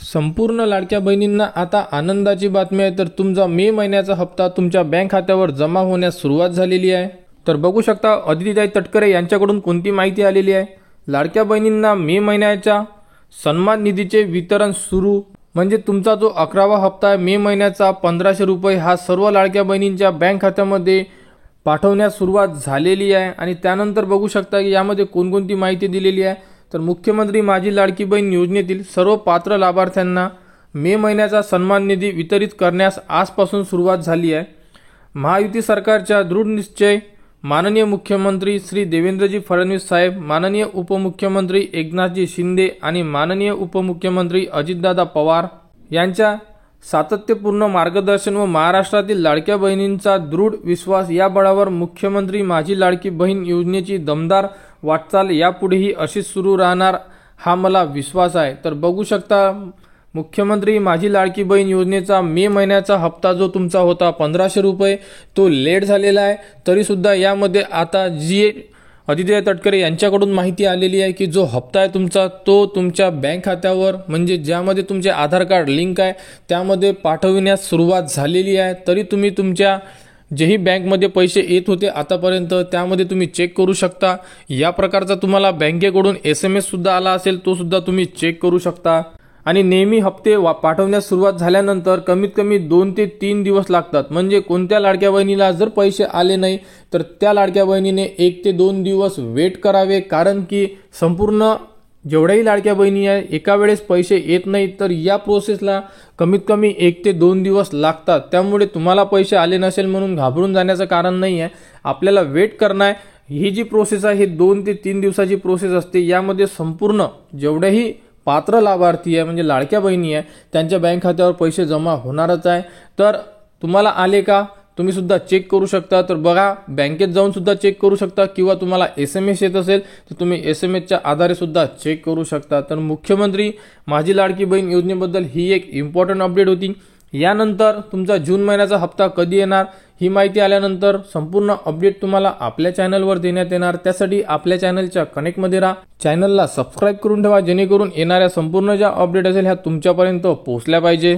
संपूर्ण लाडक्या बहिणींना आता आनंदाची बातमी आहे। तर तुमचा मे महिन्याचा हप्ता तुमच्या बँक खात्यावर जमा होण्यास सुरुवात झालेली आहे। तर बघू शकता अदितीताई तटकरे यांच्याकडून कोणती माहिती आलेली आहे। लाडक्या बहिणींना मे महिन्याच्या सन्मान निधीचे वितरण सुरू, म्हणजे तुमचा जो 11वा हप्ता आहे मे महिन्याचा 1500 रुपये हा सर्व लाडक्या बहिणींच्या बँक खात्यामध्ये पाठवण्यास सुरुवात झालेली आहे। आणि त्यानंतर बघू शकता की यामध्ये कोणकोणती माहिती दिलेली आहे। तर मुख्यमंत्री माझी लाडकी बहीण योजनेतील सर्व पात्र लाभार्थ्यांना मे महिन्याचा सन्मान निधी वितरित करण्यास आजपासून सुरुवात झाली आहे। महायुती सरकारच्या दृढ निश्चय, माननीय मुख्यमंत्री श्री देवेंद्रजी फडणवीस साहेब, माननीय उपमुख्यमंत्री एकनाथजी शिंदे आणि माननीय उपमुख्यमंत्री अजितदादा पवार यांच्या सातत्यपूर्ण मार्गदर्शन व महाराष्ट्रातील लाडक्या बहिणींचा दृढ विश्वास या बळावर मुख्यमंत्री माझी लाडकी बहीण योजनेची दमदार वाटचाल यापुढेही अशीच सुरू राहणार हा मला विश्वास आहे। तर बघू शकता मुख्यमंत्री माझी लाडकी बहीण योजनेचा मे महिन्याचा हप्ता जो तुमचा होता 1500 रुपये तो लेट झालेला आहे। तरी सुद्धा यामध्ये आता जी अदितीताई तटकरे यांच्याकडून माहिती आलेली आहे की जो हप्ता आहे तुमचा तो तुमच्या बँक खात्यावर, म्हणजे ज्यामध्ये तुमचे आधार कार्ड लिंक आहे त्यामध्ये पाठविण्यास सुरुवात झालेली आहे। तरी तुम्ही तुमच्या जेही बँकमध्ये पैसे येत होते आतापर्यंत त्यामध्ये तुम्ही चेक करू शकता। या प्रकारचा तुम्हाला बँकेकडून SMS सुद्धा आला असेल तो सुद्धा तुम्ही चेक करू शकता। आणि नेहमी हप्ते पाठवण्यास सुरुवात झाल्यानंतर कमीत कमी 2 ते 3 दिवस लागतात। म्हणजे कोणत्या लाडक्या बहिणीला जर पैसे आले नाही तर त्या लाडक्या बहिणीने 1 ते 2 दिवस वेट करावे, कारण की संपूर्ण जेवढ्याही लाडक्या बहिणी आहे एका वेळेस पैसे येत नाहीत, तर या प्रोसेसला कमीत कमी 1 ते 2 दिवस लागतात। त्यामुळे तुम्हाला पैसे आले नसेल म्हणून घाबरून जाण्याचं कारण नाही आहे, आपल्याला वेट करणं आहे। ही जी प्रोसेस आहे ही 2 ते 3 दिवसाची प्रोसेस असते। यामध्ये संपूर्ण जेवढ्याही पात्र लाभार्थी आहे म्हणजे लाडक्या बहिणी आहे त्यांच्या बँक खात्यावर पैसे जमा होणारच आहे। तर तुम्हाला आले का तुम्ही सुद्धा चेक करू शकता। तर बघा बँकेत जाऊन सुद्धा चेक करू शकता किंवा तुम्हाला SMS येत असेल तर तुम्ही SMSच्या आधारे सुद्धा चेक करू शकता। तर मुख्यमंत्री माझी लाडकी बहीण योजनेबद्दल ही एक इम्पॉर्टंट अपडेट होती। यानंतर तुमचा जून महिन्याचा हप्ता कधी येणार ही माहिती आल्यानंतर संपूर्ण अपडेट तुम्हाला आपल्या चॅनलवर देण्यात येणार। त्यासाठी आपल्या चॅनलच्या कनेक्टमध्ये राहा, चॅनलला सबस्क्राईब करून ठेवा जेणेकरून येणाऱ्या संपूर्ण ज्या अपडेट असेल ह्या तुमच्यापर्यंत पोहोचल्या पाहिजे।